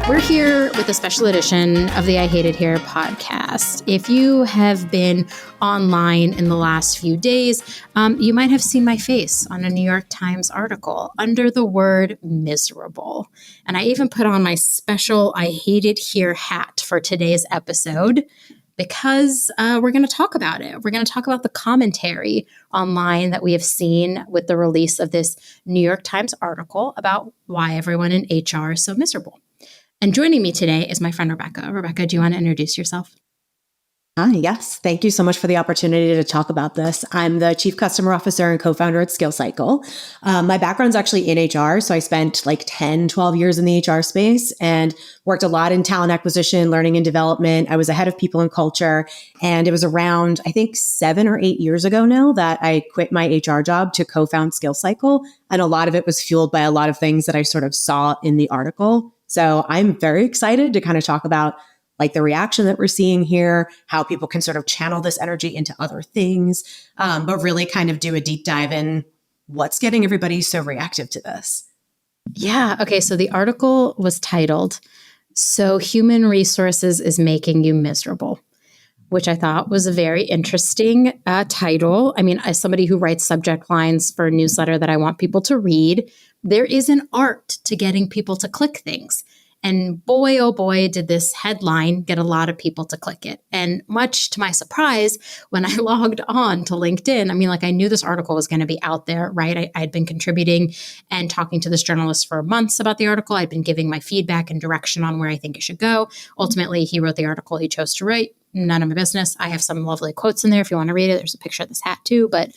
We're here with a special edition of the I Hate It Here podcast. If you have been online in the last few days, you might have seen my face on a New York Times article under the word miserable. And I even put on my special I Hate It Here hat for today's episode because we're going to talk about it. We're going to talk about the commentary online that we have seen with the release of this New York Times article about why everyone in HR is so miserable. And joining me today is my friend, Rebecca. Rebecca, do you want to introduce yourself? Yes. Thank you so much for the opportunity to talk about this. I'm the Chief Customer Officer and co-founder at SkillCycle. My background's actually in HR. So I spent like 10, 12 years in the HR space and worked a lot in talent acquisition, learning and development. I was a head of people and culture. And it was around, I think, 7 or 8 years ago now that I quit my HR job to co-found SkillCycle. And a lot of it was fueled by a lot of things that I sort of saw in the article. So I'm very excited to kind of talk about like the reaction that we're seeing here, how people can sort of channel this energy into other things, but really kind of do a deep dive in what's getting everybody so reactive to this. Yeah. Okay. So the article was titled, "So Human Resources is Making You Miserable," which I thought was a very interesting title. I mean, as somebody who writes subject lines for a newsletter that I want people to read, there is an art to getting people to click things. And boy, oh boy, did this headline get a lot of people to click it. And much to my surprise, when I logged on to LinkedIn, I mean, like I knew this article was going to be out there, right? I'd been contributing and talking to this journalist for months about the article. I'd been giving my feedback and direction on where I think it should go. Ultimately, he wrote the article he chose to write. None of my business. I have some lovely quotes in there if you want to read it. There's a picture of this hat too. But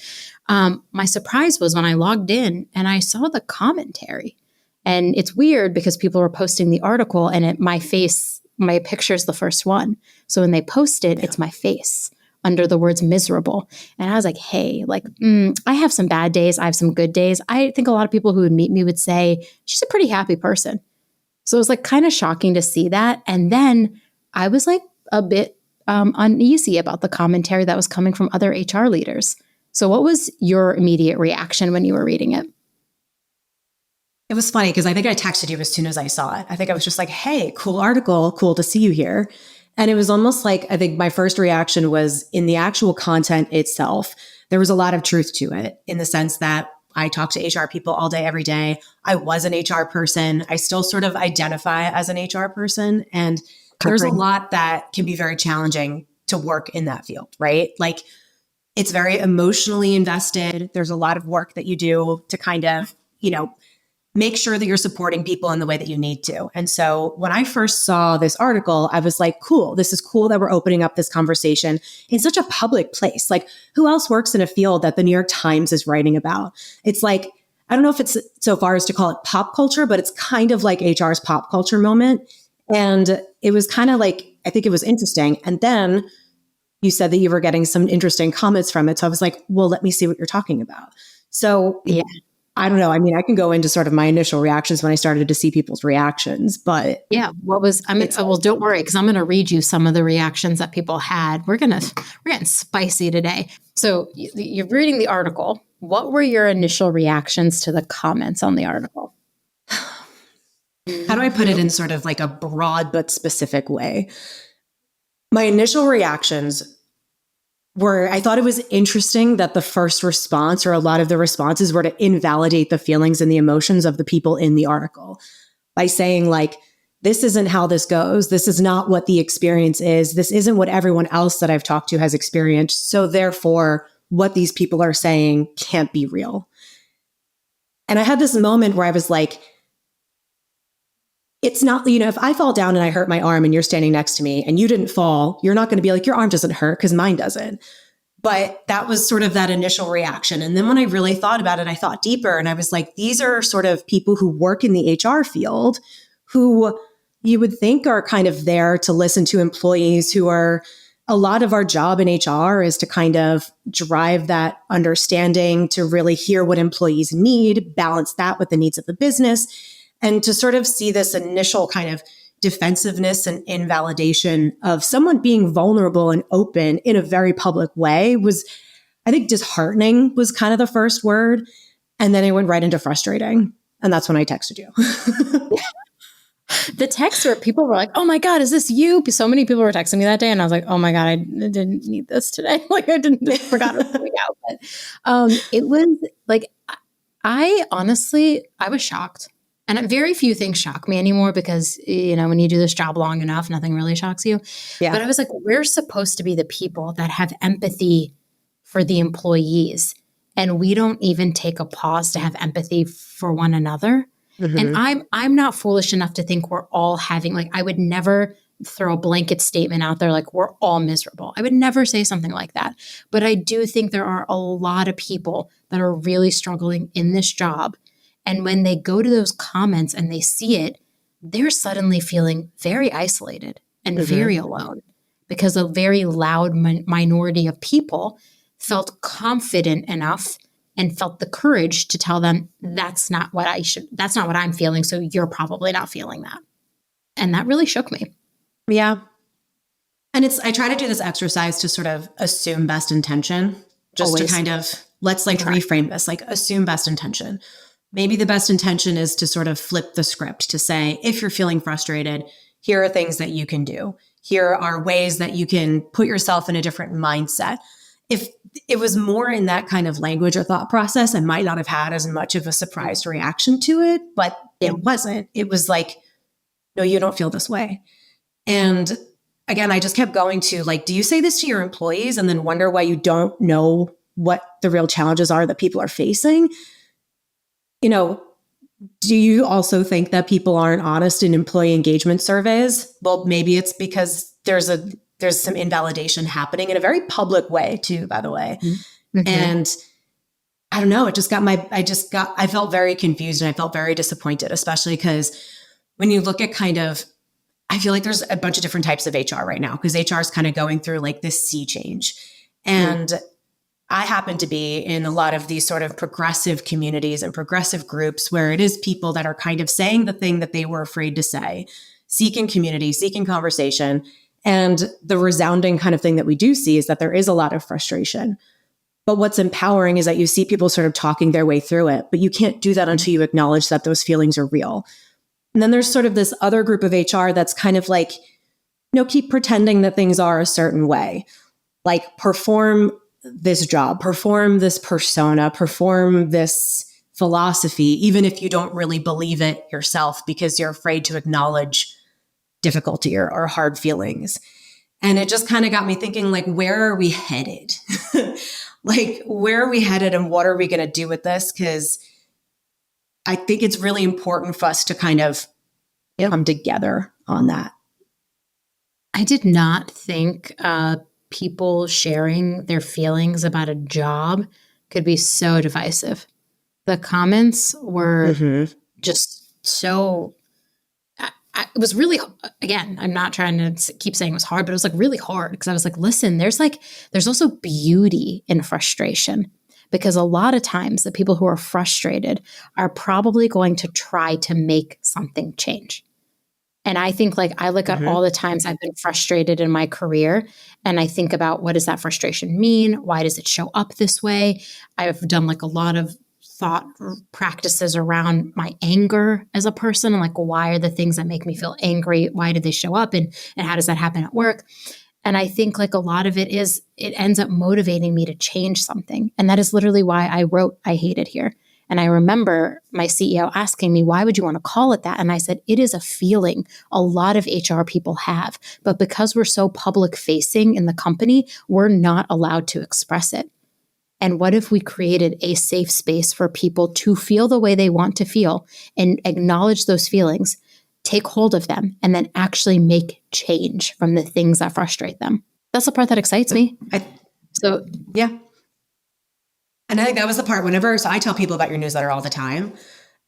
my surprise was when I logged in and I saw the commentary. And it's weird because people were posting the article and my picture is the first one. So when they post it, it's my face under the words miserable. And I was like, hey, I have some bad days. I have some good days. I think a lot of people who would meet me would say, she's a pretty happy person. So it was like kind of shocking to see that. And then I was like a bit uneasy about the commentary that was coming from other HR leaders. So what was your immediate reaction when you were reading it? It was funny because I think I texted you as soon as I saw it. I think I was just like, hey, cool article, cool to see you here. And it was almost like, I think my first reaction was in the actual content itself, there was a lot of truth to it in the sense that I talk to HR people all day, every day. I was an HR person. I still sort of identify as an HR person. And there's a lot that can be very challenging to work in that field, right? Like it's very emotionally invested. There's a lot of work that you do to kind of, make sure that you're supporting people in the way that you need to. And so when I first saw this article, I was like, cool, this is cool that we're opening up this conversation in such a public place. Like who else works in a field that the New York Times is writing about? It's like, I don't know if it's so far as to call it pop culture, but it's kind of like HR's pop culture moment. And it was kind of like, I think it was interesting. And then you said that you were getting some interesting comments from it. So I was like, well, let me see what you're talking about. So yeah. I don't know. I mean, I can go into sort of my initial reactions when I started to see people's reactions, but yeah, well, don't worry, because I'm going to read you some of the reactions that people had. We're getting spicy today. So you're reading the article. What were your initial reactions to the comments on the article? How do I put it in sort of like a broad but specific way? My initial reactions were, I thought it was interesting that the first response or a lot of the responses were to invalidate the feelings and the emotions of the people in the article by saying like, this isn't how this goes. This is not what the experience is. This isn't what everyone else that I've talked to has experienced. So therefore, what these people are saying can't be real. And I had this moment where I was like, it's not, if I fall down and I hurt my arm and you're standing next to me and you didn't fall, you're not going to be like, your arm doesn't hurt because mine doesn't. But that was sort of that initial reaction. And then when I really thought about it, I thought deeper and I was like, these are sort of people who work in the HR field who you would think are kind of there to listen to employees who are, a lot of our job in HR is to kind of drive that understanding, to really hear what employees need, balance that with the needs of the business. And to sort of see this initial kind of defensiveness and invalidation of someone being vulnerable and open in a very public way was, I think, disheartening was kind of the first word. And then it went right into frustrating. And that's when I texted you. The text where people were like, oh my God, is this you? So many people were texting me that day. And I was like, oh my God, I didn't need this today. Like I forgot it was going out. But it was like, I honestly, I was shocked. And very few things shock me anymore because, when you do this job long enough, nothing really shocks you. Yeah. But I was like, we're supposed to be the people that have empathy for the employees. And we don't even take a pause to have empathy for one another. And I'm not foolish enough to think we're all having, like, I would never throw a blanket statement out there like we're all miserable. I would never say something like that. But I do think there are a lot of people that are really struggling in this job. And when they go to those comments and they see it, they're suddenly feeling very isolated and very alone because a very loud minority of people felt confident enough and felt the courage to tell them that's not what I'm feeling. So you're probably not feeling that. And that really shook me. Yeah. And I try to do this exercise to sort of assume best intention, just Always. to kind of, let's like reframe this, like assume best intention. Maybe the best intention is to sort of flip the script to say, if you're feeling frustrated, here are things that you can do. Here are ways that you can put yourself in a different mindset. If it was more in that kind of language or thought process, I might not have had as much of a surprised reaction to it, but it wasn't. It was like, no, you don't feel this way. And again, I just kept going to like, do you say this to your employees and then wonder why you don't know what the real challenges are that people are facing? Do you also think that people aren't honest in employee engagement surveys? Well, maybe it's because there's some invalidation happening in a very public way too, by the way. Mm-hmm. And I don't know, I felt very confused and I felt very disappointed, especially because when you look at I feel like there's a bunch of different types of HR right now because HR is kind of going through like this sea change. And I happen to be in a lot of these sort of progressive communities and progressive groups where it is people that are kind of saying the thing that they were afraid to say, seeking community, seeking conversation. And the resounding kind of thing that we do see is that there is a lot of frustration. But what's empowering is that you see people sort of talking their way through it, but you can't do that until you acknowledge that those feelings are real. And then there's sort of this other group of HR that's kind of like, keep pretending that things are a certain way. Like perform this job, perform this persona, perform this philosophy, even if you don't really believe it yourself because you're afraid to acknowledge difficulty or hard feelings. And it just kind of got me thinking, like, where are we headed? Like, where are we headed and what are we going to do with this? Because I think it's really important for us to kind of come together on that. I did not think people sharing their feelings about a job could be so divisive. The comments were just so... it was really, again, I'm not trying to keep saying it was hard, but it was like really hard because I was like, listen, there's also beauty in frustration because a lot of times the people who are frustrated are probably going to try to make something change. And I think I look at all the times I've been frustrated in my career and I think about what does that frustration mean? Why does it show up this way? I've done a lot of thought practices around my anger as a person and why are the things that make me feel angry? Why do they show up? And how does that happen at work? And I think a lot of it ends up motivating me to change something. And that is literally why I wrote, I Hate It Here. And I remember my CEO asking me, why would you want to call it that? And I said, it is a feeling a lot of HR people have, but because we're so public facing in the company, we're not allowed to express it. And what if we created a safe space for people to feel the way they want to feel and acknowledge those feelings, take hold of them, and then actually make change from the things that frustrate them? That's the part that excites me. Yeah. And I think that was the part so I tell people about your newsletter all the time.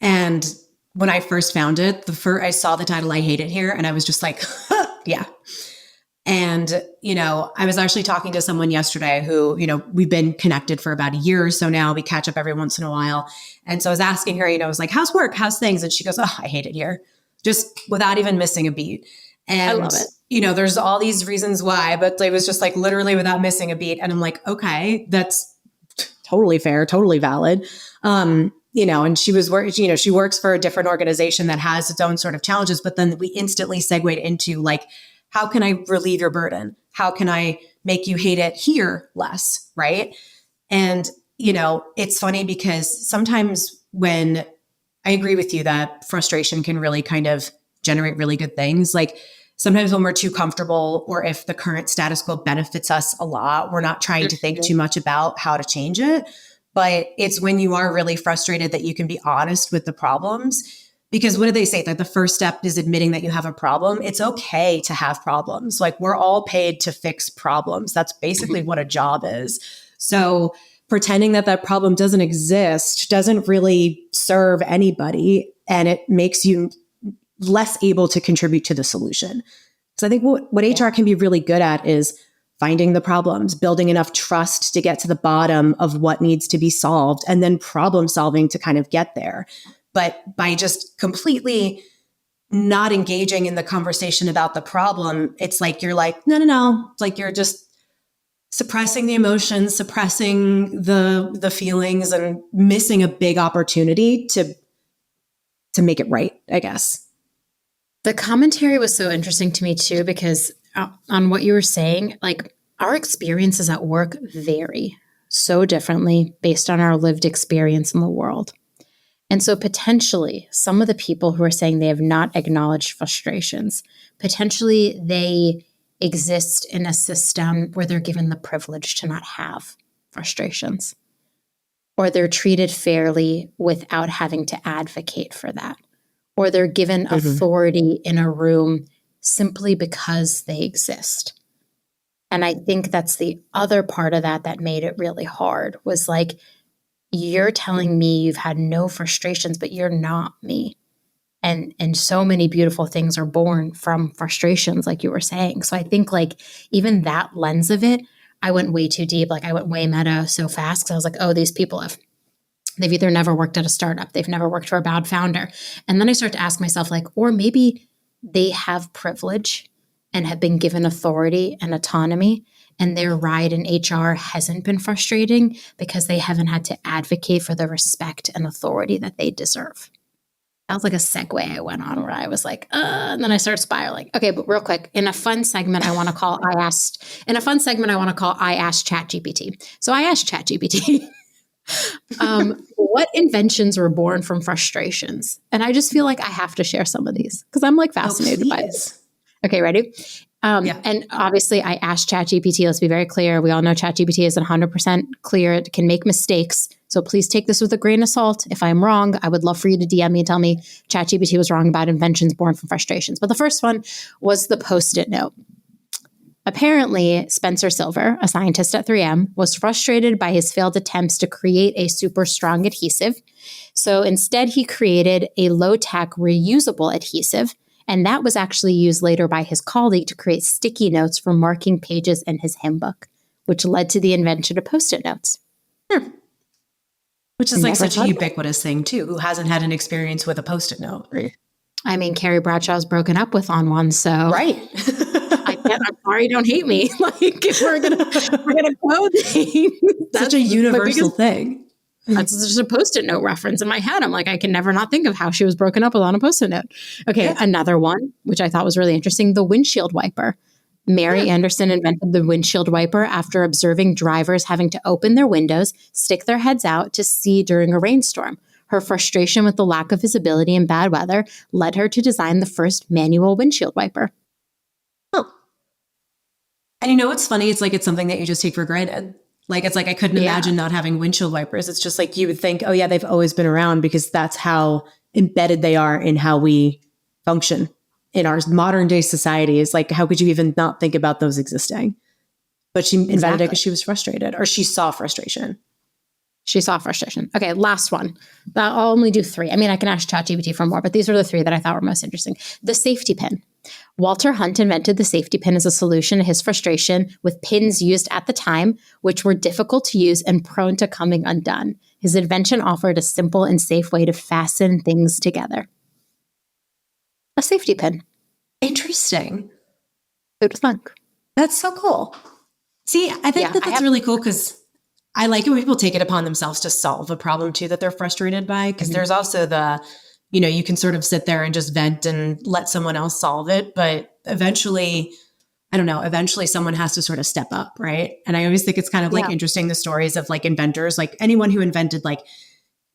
And when I first found it, I saw the title, I Hate It Here. And I was just like, yeah. And, I was actually talking to someone yesterday who, we've been connected for about a year or so now. We catch up every once in a while. And so I was asking her, I was like, how's work? How's things? And she goes, oh, I hate it here. Just without even missing a beat. And, I love it. There's all these reasons why, but it was just literally without missing a beat. And I'm like, okay, that's totally fair, totally valid. and she was working, she works for a different organization that has its own sort of challenges, but then we instantly segued into like, how can I relieve your burden? How can I make you hate it here less? Right. And, it's funny because sometimes when I agree with you that frustration can really kind of generate really good things. Like sometimes when we're too comfortable or if the current status quo benefits us a lot, we're not trying to think too much about how to change it. But it's when you are really frustrated that you can be honest with the problems. Because what do they say? Like the first step is admitting that you have a problem. It's okay to have problems. Like we're all paid to fix problems. That's basically what a job is. So pretending that problem doesn't exist doesn't really serve anybody, and it makes you less able to contribute to the solution. So I think what HR can be really good at is finding the problems, building enough trust to get to the bottom of what needs to be solved, and then problem solving to kind of get there. But by just completely not engaging in the conversation about the problem, it's like you're like, no. It's like you're just suppressing the emotions, suppressing the feelings, and missing a big opportunity to make it right, I guess. The commentary was so interesting to me too, because on what you were saying, like our experiences at work vary so differently based on our lived experience in the world. And so potentially some of the people who are saying they have not acknowledged frustrations, potentially they exist in a system where they're given the privilege to not have frustrations, or they're treated fairly without having to advocate for that, or they're given authority in a room simply because they exist. And I think that's the other part of that made it really hard, was like, you're telling me you've had no frustrations, but you're not me. And so many beautiful things are born from frustrations, like you were saying. So I think like even that lens of it, I went way too deep. Like I went way meta so fast because I was like, oh, these people they've either never worked at a startup, they've never worked for a bad founder. And then I start to ask myself like, or maybe they have privilege and have been given authority and autonomy, and their ride in HR hasn't been frustrating because they haven't had to advocate for the respect and authority that they deserve. That was like a segue I went on where I was like, and then I started spiraling. Okay, but real quick, in a fun segment I want to call I Asked ChatGPT. So I asked ChatGPT, what inventions were born from frustrations? And I just feel like I have to share some of these because I'm like fascinated by this. Okay, ready? And obviously I asked ChatGPT, let's be very clear. We all know ChatGPT isn't 100% clear. It can make mistakes. So please take this with a grain of salt. If I'm wrong, I would love for you to DM me and tell me ChatGPT was wrong about inventions born from frustrations. But the first one was the Post-it note. Apparently, Spencer Silver, a scientist at 3M, was frustrated by his failed attempts to create a super strong adhesive. So instead, he created a low-tech reusable adhesive. And that was actually used later by his colleague to create sticky notes for marking pages in his hymn book, which led to the invention of Post-it notes. Which is like such a ubiquitous thing too. Who hasn't had an experience with a Post-it note? I mean, Carrie Bradshaw's broken up with on one, so right. I'm sorry, don't hate me. Like if we're gonna quote things, that's such a universal thing. That's just a Post-it note reference in my head. I'm like, I can never not think of how she was broken up with on a Post-it note. Okay, another one, which I thought was really interesting, the windshield wiper. Mary Anderson invented the windshield wiper after observing drivers having to open their windows, stick their heads out to see during a rainstorm. Her frustration with the lack of visibility in bad weather led her to design the first manual windshield wiper. Oh. And you know what's funny? It's like it's something that you just take for granted. Like it's like I couldn't imagine not having windshield wipers. It's just like you would think, oh yeah, they've always been around because that's how embedded they are in how we function in our modern day society. Is like, how could you even not think about those existing? But she invented it because she was frustrated, or she saw frustration. She saw frustration. Okay, last one. I'll only do 3. I mean, I can ask ChatGPT for more, but these are the 3 that I thought were most interesting. The safety pin. Walter Hunt invented the safety pin as a solution to his frustration with pins used at the time, which were difficult to use and prone to coming undone. His invention offered a simple and safe way to fasten things together. A safety pin. Interesting. Good luck. That's so cool. See, I think that's really cool because I like it when people take it upon themselves to solve a problem too that they're frustrated by, because there's also you can sort of sit there and just vent and let someone else solve it. But eventually, I don't know, eventually someone has to sort of step up, right? And I always think it's kind of like interesting, the stories of like inventors, like anyone who invented like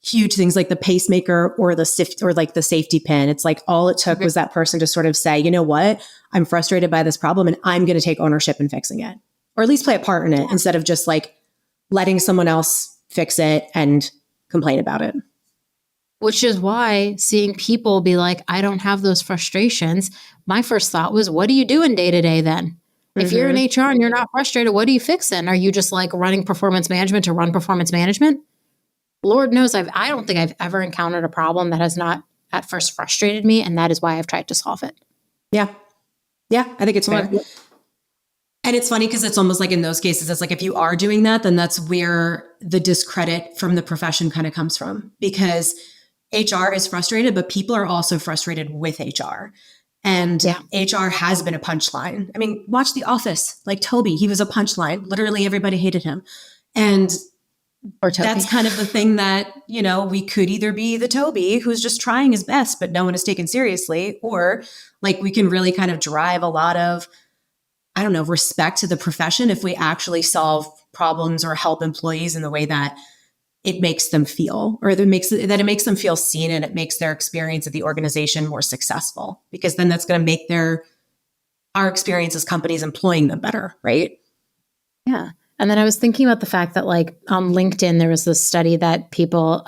huge things like the pacemaker or the safety pin. It's like all it took was that person to sort of say, you know what, I'm frustrated by this problem and I'm going to take ownership in fixing it, or at least play a part in it instead of just like letting someone else fix it and complain about it. Which is why seeing people be like, I don't have those frustrations. My first thought was, what are you doing day to day then? If you're in HR and you're not frustrated, what are you fixing? Are you just like running performance management to run performance management? Lord knows I don't think I've ever encountered a problem that has not at first frustrated me. And that is why I've tried to solve it. Yeah. Yeah. I think it's fair. And it's funny because it's almost like in those cases, it's like if you are doing that, then that's where the discredit from the profession kind of comes from, because HR is frustrated, but people are also frustrated with HR. And HR has been a punchline. I mean, watch The Office, like Toby, he was a punchline. Literally everybody hated him. And that's kind of the thing that, we could either be the Toby who's just trying his best, but no one is taken seriously, or like we can really kind of drive a lot of, I don't know, respect to the profession if we actually solve problems or help employees in the way that it makes them feel, or that it makes them feel seen, and it makes their experience at the organization more successful, because then that's going to make our experience as companies employing them better, right? Yeah. And then I was thinking about the fact that like on LinkedIn, there was this study that people,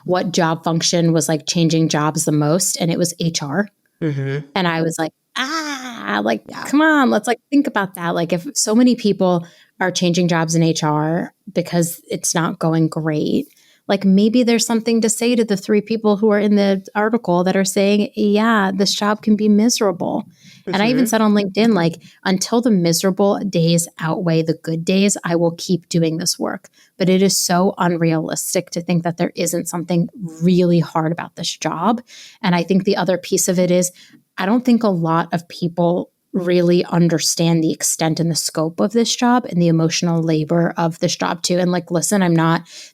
what job function was like changing jobs the most, and it was HR. And I was like, come on, let's like think about that. Like if so many people are changing jobs in HR because it's not going great, like maybe there's something to say to the 3 people who are in the article that are saying, yeah, this job can be miserable. And I even said on LinkedIn, like, until the miserable days outweigh the good days, I will keep doing this work. But it is so unrealistic to think that there isn't something really hard about this job. And I think the other piece of it is, I don't think a lot of people really understand the extent and the scope of this job and the emotional labor of this job too. And like, listen,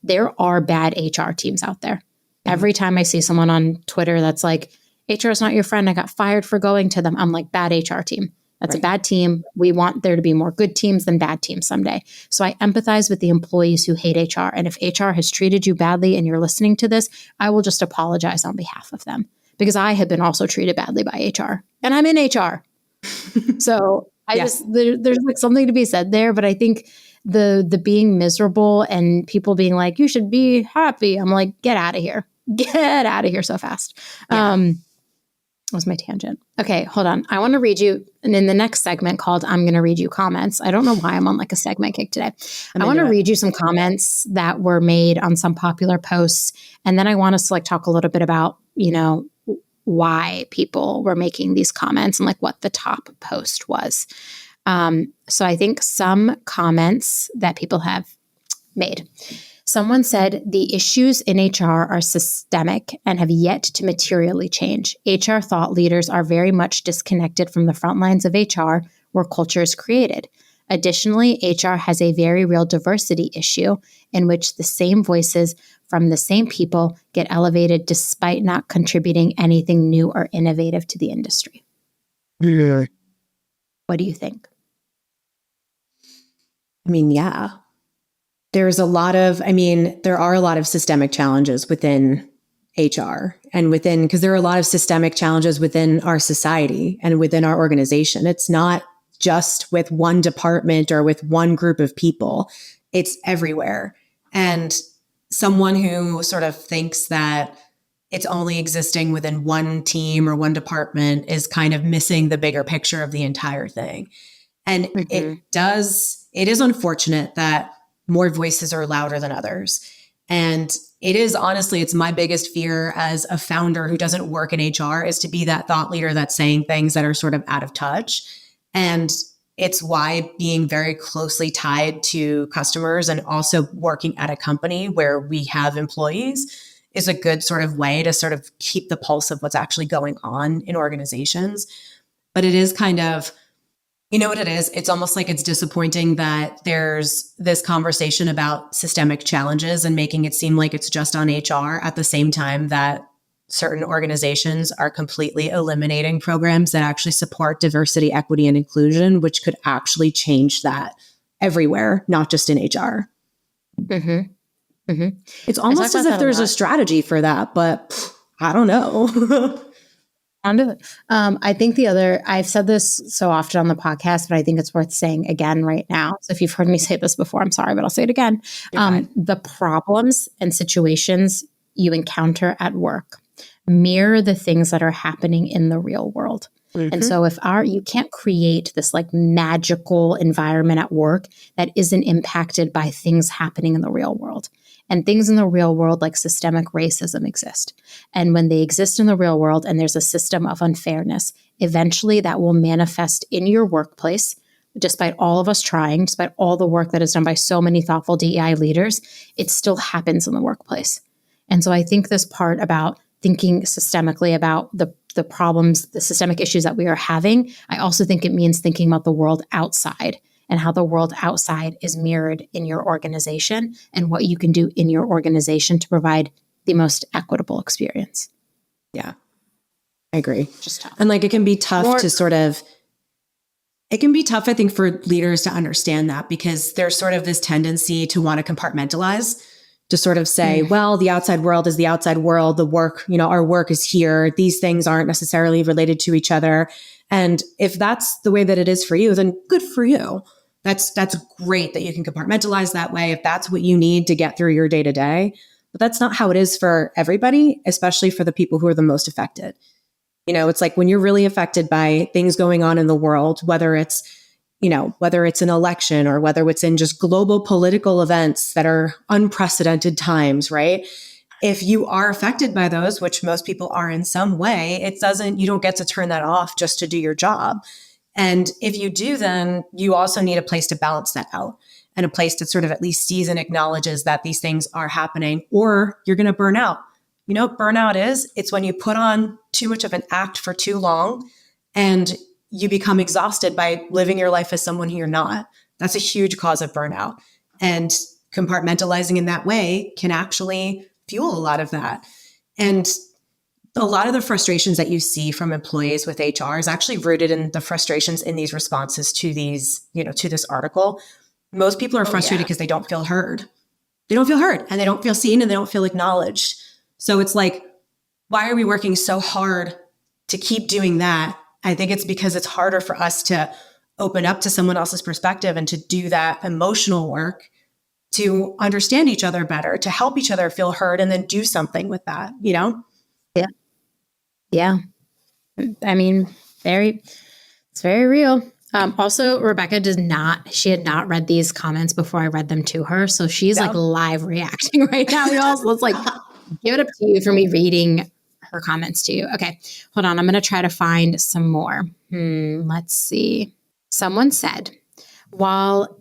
there are bad HR teams out there. Every time I see someone on Twitter that's like, HR is not your friend, I got fired for going to them, I'm like, bad HR team. That's a bad team. We want there to be more good teams than bad teams someday. So I empathize with the employees who hate HR. And if HR has treated you badly and you're listening to this, I will just apologize on behalf of them, because I have been also treated badly by HR and I'm in HR. So there's like something to be said there. But I think the being miserable and people being like, you should be happy, I'm like, get out of here. Get out of here so fast. Was my tangent. Okay, hold on. I want to read you, and in the next segment called I'm going to read you comments. I don't know why I'm on like a segment kick today. I want to read you some comments that were made on some popular posts. And then I want us to like talk a little bit about, why people were making these comments and like what the top post was. So I think some comments that people have made. Someone said the issues in HR are systemic and have yet to materially change. HR thought leaders are very much disconnected from the front lines of HR where culture is created. Additionally, HR has a very real diversity issue in which the same voices from the same people get elevated despite not contributing anything new or innovative to the industry. Yeah. What do you think? I mean, yeah. There are a lot of systemic challenges within HR and because there are a lot of systemic challenges within our society and within our organization. It's not just with one department or with one group of people. It's everywhere. And someone who sort of thinks that it's only existing within one team or one department is kind of missing the bigger picture of the entire thing. And it is unfortunate that more voices are louder than others. And it's my biggest fear as a founder who doesn't work in HR is to be that thought leader that's saying things that are sort of out of touch. And it's why being very closely tied to customers and also working at a company where we have employees is a good sort of way to sort of keep the pulse of what's actually going on in organizations. But it is kind of, You know what it is? It's almost like it's disappointing that there's this conversation about systemic challenges and making it seem like it's just on HR at the same time that certain organizations are completely eliminating programs that actually support diversity, equity, and inclusion, which could actually change that everywhere, not just in HR. Mm-hmm. Mm-hmm. It's almost as if there's a strategy for that, but I don't know. I think I've said this so often on the podcast, but I think it's worth saying again right now. So if you've heard me say this before, I'm sorry, but I'll say it again. The problems and situations you encounter at work mirror the things that are happening in the real world. Mm-hmm. And so you can't create this like magical environment at work that isn't impacted by things happening in the real world. And things in the real world like systemic racism exist. And when they exist in the real world and there's a system of unfairness, eventually that will manifest in your workplace. Despite all of us trying, despite all the work that is done by so many thoughtful DEI leaders, it still happens in the workplace. And so I think this part about thinking systemically about the problems, the systemic issues that we are having, I also think it means thinking about the world outside and how the world outside is mirrored in your organization and what you can do in your organization to provide the most equitable experience. Yeah, I agree. Just tough. And like, it can be tough it can be tough, I think, for leaders to understand that because there's sort of this tendency to want to compartmentalize, to sort of say, well, the outside world is the outside world. The work, our work is here. These things aren't necessarily related to each other. And if that's the way that it is for you, then good for you. That's great that you can compartmentalize that way if that's what you need to get through your day to day. But that's not how it is for everybody, especially for the people who are the most affected. It's like when you're really affected by things going on in the world, whether it's an election or whether it's in just global political events that are unprecedented times, right? If you are affected by those, which most people are in some way, you don't get to turn that off just to do your job. And if you do, then you also need a place to balance that out and a place that sort of at least sees and acknowledges that these things are happening, or you're going to burn out. You know what burnout is? It's when you put on too much of an act for too long and you become exhausted by living your life as someone who you're not. That's a huge cause of burnout. And compartmentalizing in that way can actually fuel a lot of that. And a lot of the frustrations that you see from employees with HR is actually rooted in the frustrations in these responses to to this article. Most people are frustrated because they don't feel heard. They don't feel heard and they don't feel seen and they don't feel acknowledged. So it's like, why are we working so hard to keep doing that? I think it's because it's harder for us to open up to someone else's perspective and to do that emotional work, to understand each other better, to help each other feel heard and then do something with that, Yeah. Yeah. I mean, it's very real. Also, Rebecca she had not read these comments before I read them to her. So she's like live reacting right now. Let's like give it up to you for me reading her comments to you. Okay, hold on. I'm going to try to find some more. Let's see. Someone said, while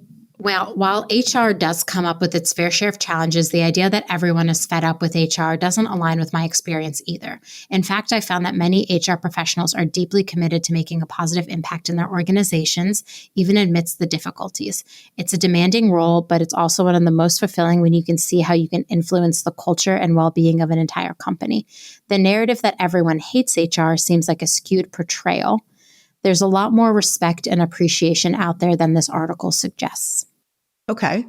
HR does come up with its fair share of challenges, the idea that everyone is fed up with HR doesn't align with my experience either. In fact, I found that many HR professionals are deeply committed to making a positive impact in their organizations, even amidst the difficulties. It's a demanding role, but it's also one of the most fulfilling when you can see how you can influence the culture and well-being of an entire company. The narrative that everyone hates HR seems like a skewed portrayal. There's a lot more respect and appreciation out there than this article suggests. Okay.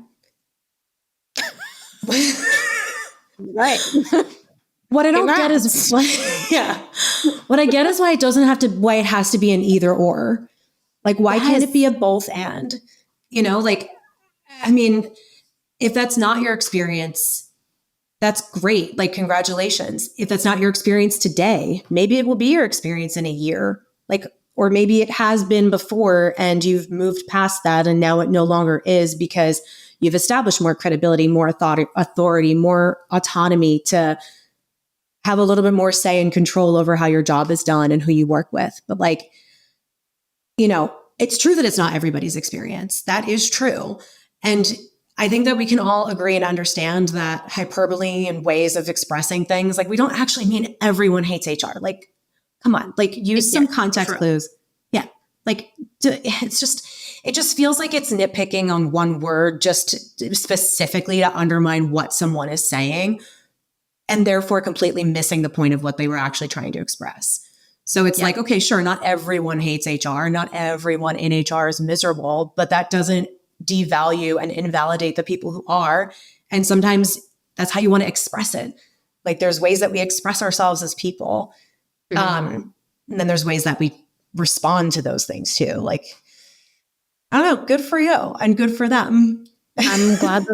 Right. What I don't get is what I get is why it has to be an either or. Like, why can't it be a both and? I mean, if that's not your experience, that's great. Like, congratulations. If that's not your experience today, maybe it will be your experience in a year. Or maybe it has been before and you've moved past that and now it no longer is because you've established more credibility, more authority, more autonomy to have a little bit more say and control over how your job is done and who you work with. But it's true that it's not everybody's experience. That is true. And I think that we can all agree and understand that hyperbole and ways of expressing things, we don't actually mean everyone hates HR. Come on, use some context clues. Yeah. Like, it just feels like it's nitpicking on one word just specifically to undermine what someone is saying, and therefore completely missing the point of what they were actually trying to express. So it's like, okay, sure, not everyone hates HR. Not everyone in HR is miserable, but that doesn't devalue and invalidate the people who are. And sometimes that's how you want to express it. Like, there's ways that we express ourselves as people. And then there's ways that we respond to those things too. Like, I don't know, good for you and good for them. I'm glad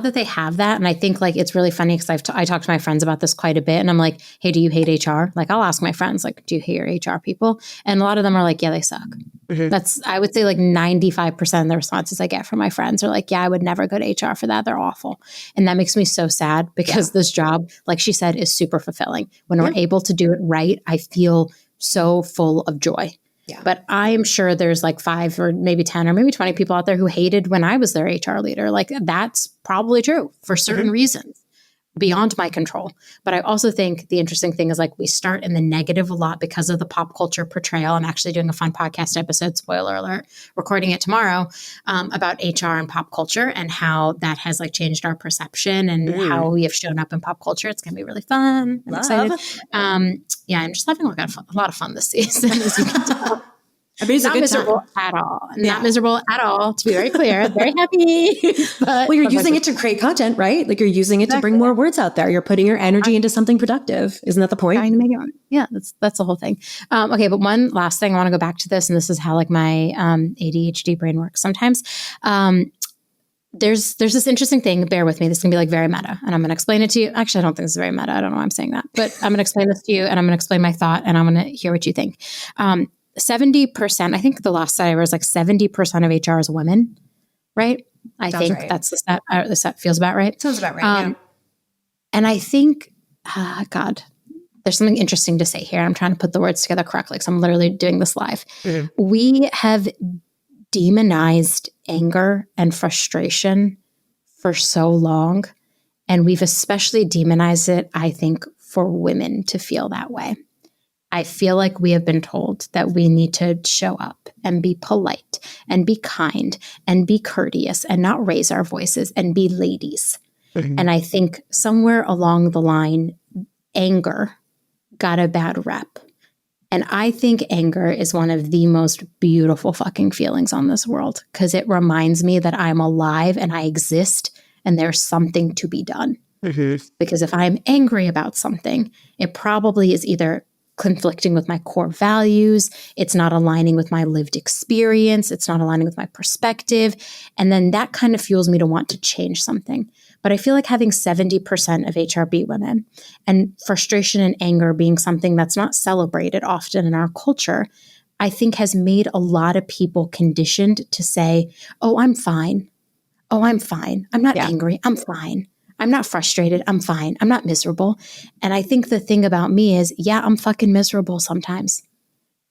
that they have that. And I think like, it's really funny because I talk to my friends about this quite a bit, and I'm like, hey, do you hate HR? Like, I'll ask my friends, like, do you hate your HR people? And a lot of them are like, yeah, they suck. That's, I would say like 95% of the responses I get from my friends are like, yeah, I would never go to HR for that. They're awful. And that makes me so sad because this job, like she said, is super fulfilling. When we're able to do it right, I feel so full of joy. Yeah. But I am sure there's like 5 or maybe 10 or maybe 20 people out there who hated when I was their HR leader. Like, that's probably true for certain reasons beyond my control. But I also think the interesting thing is like, we start in the negative a lot because of the pop culture portrayal. I'm actually doing a fun podcast episode, spoiler alert, recording it tomorrow, about HR and pop culture and how that has like changed our perception and how we have shown up in pop culture. It's going to be really fun. I'm excited. Yeah, I'm just having a lot of fun this season, as you can tell. Not miserable at all. Not miserable at all, to be very clear. Very happy. Well, you're using it to create content, right? Like, you're using it to bring more words out there. You're putting your energy into something productive. Isn't that the point? Trying to make it. Yeah, that's the whole thing. Okay, but one last thing, I want to go back to this, and this is how like my ADHD brain works sometimes. There's this interesting thing. Bear with me. This is going to be like very meta, and I'm going to explain it to you. Actually, I don't think this is very meta. I don't know why I'm saying that, but I'm going to explain this to you, and I'm going to explain my thought, and I'm going to hear what you think. 70%, I think the last study was like 70% of HR is women, right? I think that's the stat. The stat feels about right. Sounds about right, yeah. And I think, God, there's something interesting to say here. I'm trying to put the words together correctly because I'm literally doing this live. We have demonized anger and frustration for so long, and we've especially demonized it, I think, for women to feel that way. I feel like we have been told that we need to show up and be polite and be kind and be courteous and not raise our voices and be ladies. And I think somewhere along the line, anger got a bad rep. And I think anger is one of the most beautiful fucking feelings on this world because it reminds me that I'm alive and I exist and there's something to be done. Because if I'm angry about something, it probably is either conflicting with my core values. It's not aligning with my lived experience. It's not aligning with my perspective. And then that kind of fuels me to want to change something. But I feel like having 70% of HR be women and frustration and anger being something that's not celebrated often in our culture, I think has made a lot of people conditioned to say, oh, I'm fine. Oh, I'm fine. I'm not angry. I'm fine. I'm not frustrated. I'm fine. I'm not miserable. And I think the thing about me is, yeah, I'm fucking miserable sometimes.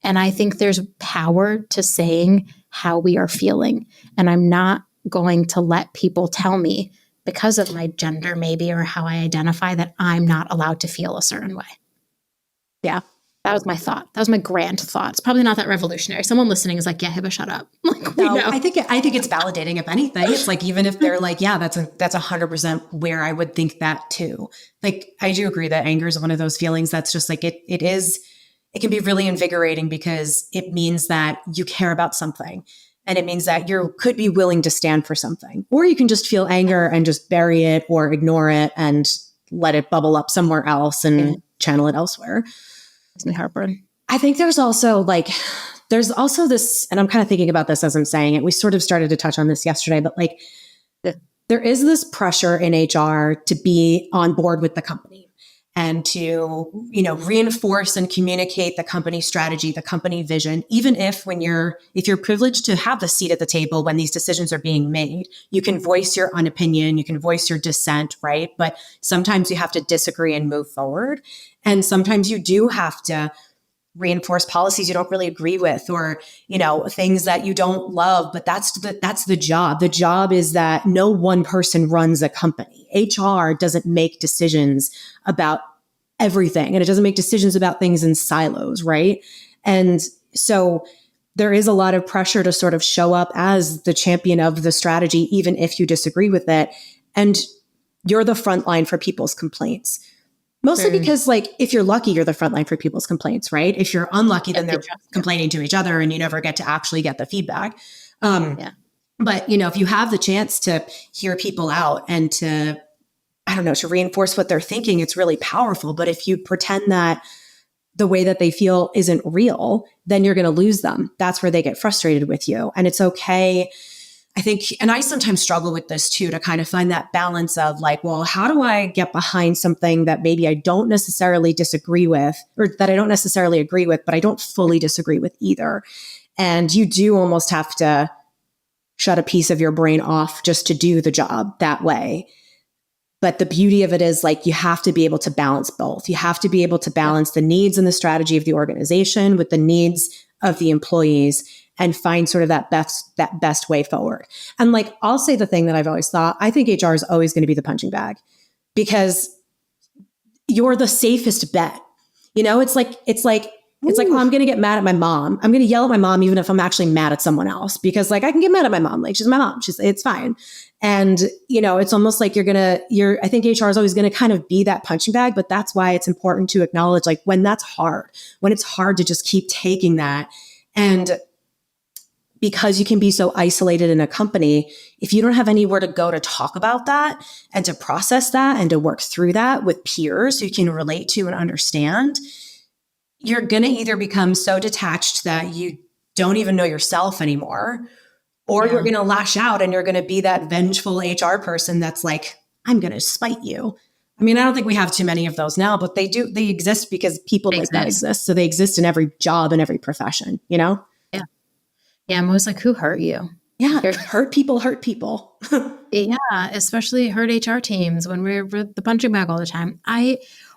And I think there's power to saying how we are feeling. And I'm not going to let people tell me because of my gender maybe, or how I identify, that I'm not allowed to feel a certain way. Yeah. That was my thought. That was my grand thought. It's probably not that revolutionary. Someone listening is like, yeah, Hiba, shut up. Like, no, I think it's validating. If anything, it's like, even if they're like, yeah, that's 100% where I would think that too. Like, I do agree that anger is one of those feelings that's just like, it can be really invigorating because it means that you care about something. And it means that you could be willing to stand for something, or you can just feel anger and just bury it or ignore it and let it bubble up somewhere else and channel it elsewhere. It's me heartburn. I think there's also this, and I'm kind of thinking about this as I'm saying it. We sort of started to touch on this yesterday, but like there is this pressure in HR to be on board with the company and to, reinforce and communicate the company strategy, the company vision, even if you're privileged to have the seat at the table when these decisions are being made, you can voice your own opinion, you can voice your dissent, right? But sometimes you have to disagree and move forward. And sometimes you do have to reinforce policies you don't really agree with, or, things that you don't love, but that's the job. The job is that no one person runs a company. HR doesn't make decisions about everything, and it doesn't make decisions about things in silos, right? And so there is a lot of pressure to sort of show up as the champion of the strategy, even if you disagree with it. And you're the front line for people's complaints. Mostly because, like, if you're lucky, you're the front line for people's complaints, right? If you're unlucky, then they're complaining to each other and you never get to actually get the feedback. But, if you have the chance to hear people out and to, I don't know, to reinforce what they're thinking, it's really powerful. But if you pretend that the way that they feel isn't real, then you're going to lose them. That's where they get frustrated with you. And it's okay. I think, and I sometimes struggle with this too, to kind of find that balance of like, well, how do I get behind something that maybe I don't necessarily disagree with, or that I don't necessarily agree with, but I don't fully disagree with either. And you do almost have to shut a piece of your brain off just to do the job that way. But the beauty of it is, like, you have to be able to balance both. You have to be able to balance the needs and the strategy of the organization with the needs of the employees and find sort of that best way forward. And like, I'll say the thing that I've always thought, I think HR is always going to be the punching bag because you're the safest bet. It's like, oh, I'm going to get mad at my mom. I'm going to yell at my mom, even if I'm actually mad at someone else, because like, I can get mad at my mom. Like, she's my mom. It's fine. And, it's almost like I think HR is always going to kind of be that punching bag, but that's why it's important to acknowledge, like, when that's hard, when it's hard to just keep taking that. And because you can be so isolated in a company, if you don't have anywhere to go to talk about that and to process that and to work through that with peers who you can relate to and understand, you're going to either become so detached that you don't even know yourself anymore, or you're going to lash out and you're going to be that vengeful HR person that's like, I'm going to spite you. I mean, I don't think we have too many of those now, but they exist because people like that exist. So they exist in every job and every profession, Yeah. Yeah. I'm always like, who hurt you? Yeah. Hurt people. Yeah. Especially hurt HR teams when we're the punching bag all the time.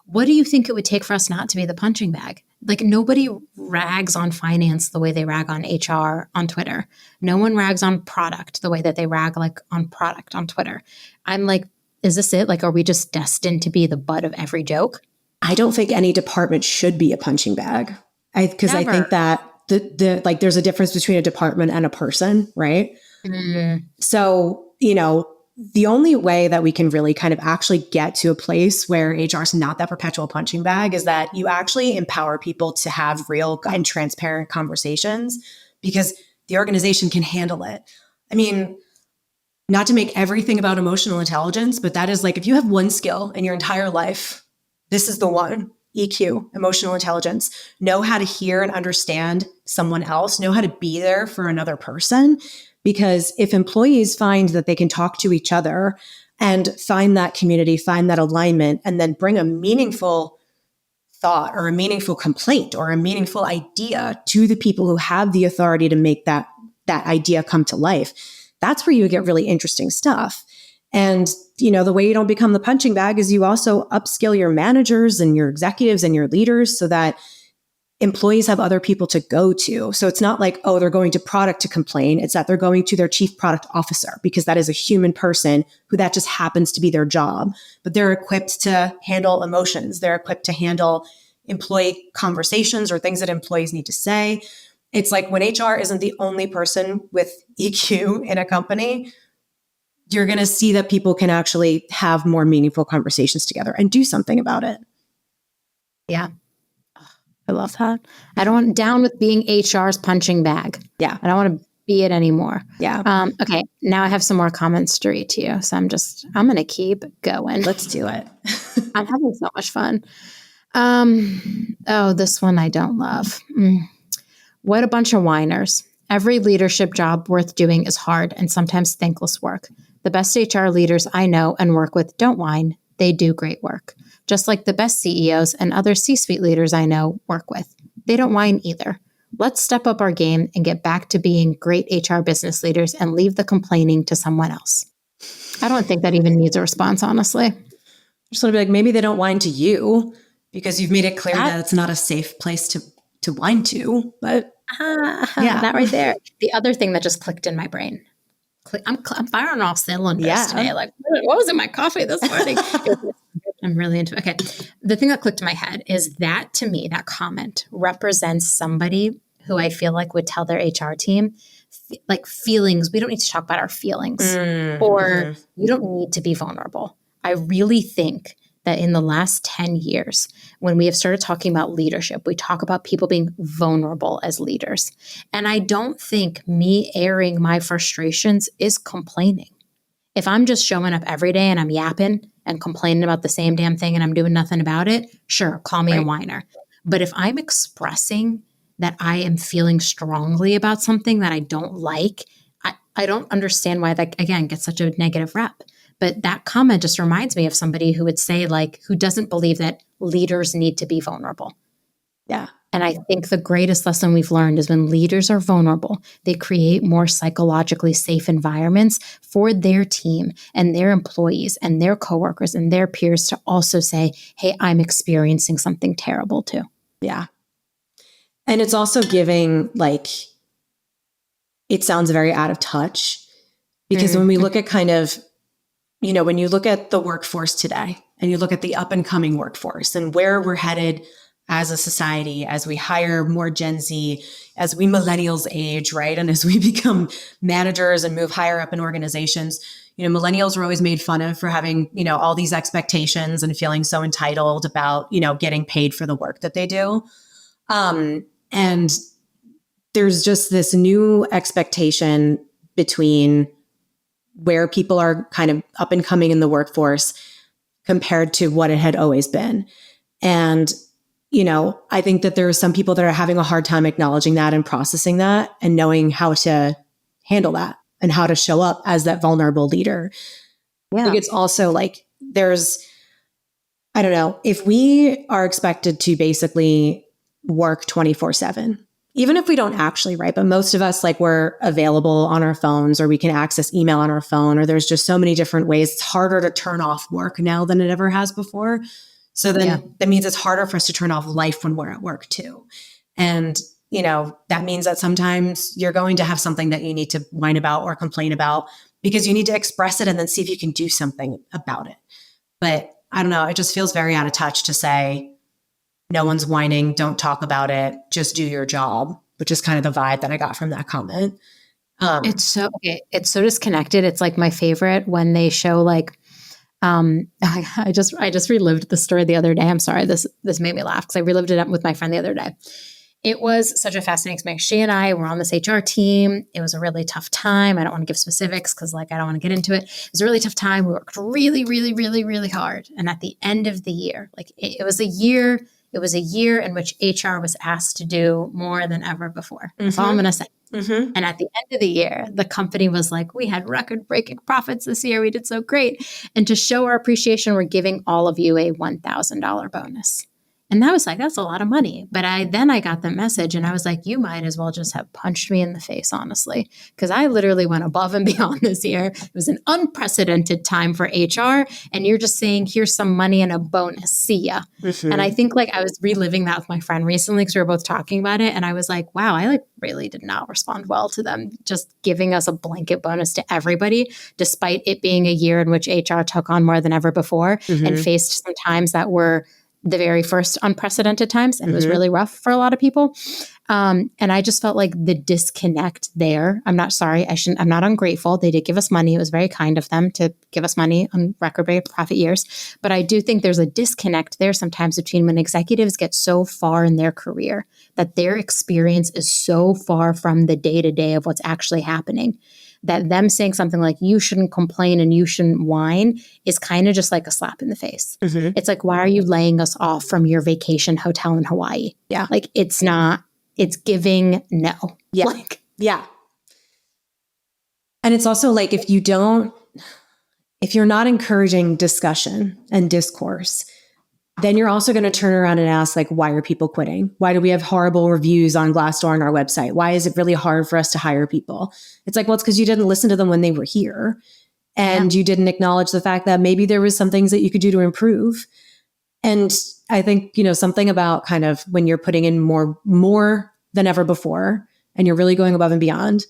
What do you think it would take for us not to be the punching bag? Like, nobody rags on finance the way they rag on HR on Twitter. No one rags on product the way that they rag like on product on Twitter. I'm like, is this it? Like, are we just destined to be the butt of every joke? I don't think any department should be a punching bag. Because I think that there's a difference between a department and a person, right? Mm-hmm. So, the only way that we can really kind of actually get to a place where HR is not that perpetual punching bag is that you actually empower people to have real and transparent conversations, because the organization can handle it. I mean, not to make everything about emotional intelligence, but that is like, if you have one skill in your entire life, this is the one. EQ, emotional intelligence. Know how to hear and understand someone else, know how to be there for another person. Because if employees find that they can talk to each other and find that community, find that alignment, and then bring a meaningful thought or a meaningful complaint or a meaningful idea to the people who have the authority to make that idea come to life, that's where you get really interesting stuff. And, the way you don't become the punching bag is you also upskill your managers and your executives and your leaders so that employees have other people to go to. So it's not like, oh, they're going to product to complain. It's that they're going to their chief product officer, because that is a human person who that just happens to be their job. But they're equipped to handle emotions. They're equipped to handle employee conversations or things that employees need to say. It's like, when HR isn't the only person with EQ in a company, you're going to see that people can actually have more meaningful conversations together and do something about it. Yeah. I love that. I don't want down with being HR's punching bag. Yeah. I don't want to be it anymore. Yeah. Okay. Now I have some more comments to read to you. So I'm going to keep going. Let's do it. I'm having so much fun. This one I don't love. What a bunch of whiners. Every leadership job worth doing is hard and sometimes thankless work. The best HR leaders I know and work with don't whine. They do great work. Just like the best CEOs and other C-suite leaders I know work with. They don't whine either. Let's step up our game and get back to being great HR business leaders and leave the complaining to someone else. I don't think that even needs a response, honestly. I just want to be like, maybe they don't whine to you because you've made it clear that it's not a safe place to whine to. But that right there. The other thing that just clicked in my brain. I'm firing off cylinders today. Like, what was in my coffee this morning? I'm really into it. Okay. The thing that clicked in my head is that, to me, that comment represents somebody who I feel like would tell their HR team, like feelings, we don't need to talk about our feelings or you don't need to be vulnerable. I really think that in the last 10 years, when we have started talking about leadership, we talk about people being vulnerable as leaders. And I don't think me airing my frustrations is complaining. If I'm just showing up every day and I'm yapping and complaining about the same damn thing and I'm doing nothing about it, sure, call me a whiner. But if I'm expressing that I am feeling strongly about something that I don't like, I don't understand why that, again, gets such a negative rep. But that comment just reminds me of somebody who would say, like, who doesn't believe that leaders need to be vulnerable. Yeah. And I think the greatest lesson we've learned is when leaders are vulnerable, they create more psychologically safe environments for their team and their employees and their coworkers and their peers to also say, hey, I'm experiencing something terrible too. Yeah. And it's also giving, like, it sounds very out of touch because when we look at kind of, you know, when you look at the workforce today and you look at the up and coming workforce and where we're headed as a society, as we hire more Gen Z, as we millennials age, right? And as we become managers and move higher up in organizations, you know, millennials were always made fun of for having, you know, all these expectations and feeling so entitled about, you know, getting paid for the work that they do. And there's just this new expectation between where people are kind of up and coming in the workforce compared to what it had always been. And, you know, I think that there are some people that are having a hard time acknowledging that and processing that and knowing how to handle that and how to show up as that vulnerable leader. Yeah. I think it's also like I don't know, if we are expected to basically work 24/7, even if we don't actually, right? But most of us, like, we're available on our phones or we can access email on our phone, or there's just so many different ways. It's harder to turn off work now than it ever has before. So then that means it's harder for us to turn off life when we're at work too. And, you know, that means that sometimes you're going to have something that you need to whine about or complain about because you need to express it and then see if you can do something about it. But I don't know, it just feels very out of touch to say, no one's whining, don't talk about it, just do your job, which is kind of the vibe that I got from that comment. It's so disconnected. It's like my favorite when they show, like, I just relived the story the other day. I'm sorry, this made me laugh because I relived it up with my friend the other day. It was such a fascinating experience. She and I were on this HR team. It was a really tough time. I don't want to give specifics because, like, I don't want to get into it. It was a really tough time. We worked really, really, really, really hard. And at the end of the year, like, it was a year. It was a year in which HR was asked to do more than ever before. That's all I'm going to say. And at the end of the year, the company was like, we had record-breaking profits this year. We did so great. And to show our appreciation, we're giving all of you a $1,000 bonus. And that was like, that's a lot of money. But I got the message and I was like, you might as well just have punched me in the face, honestly, because I literally went above and beyond this year. It was an unprecedented time for HR. And you're just saying, here's some money and a bonus. See ya. And I think, like, I was reliving that with my friend recently because we were both talking about it. And I was like, wow, I, like, really did not respond well to them just giving us a blanket bonus to everybody, despite it being a year in which HR took on more than ever before and faced some times that were the very first unprecedented times. And it was really rough for a lot of people. And I just felt like the disconnect there. I'm not ungrateful. They did give us money. It was very kind of them to give us money on record-breaking profit years. But I do think there's a disconnect there sometimes between when executives get so far in their career that their experience is so far from the day-to-day of what's actually happening, that them saying something like, you shouldn't complain and you shouldn't whine, is kind of just like a slap in the face. It's like, why are you laying us off from your vacation hotel in Hawaii? Yeah. Like, it's giving no. Yeah. Yeah. And it's also like, if you're not encouraging discussion and discourse, then you're also going to turn around and ask, like, why are people quitting? Why do we have horrible reviews on Glassdoor on our website? Why is it really hard for us to hire people? It's like, well, it's because you didn't listen to them when they were here. And you didn't acknowledge the fact that maybe there was some things that you could do to improve. And I think, something about kind of when you're putting in more than ever before, and you're really going above and beyond,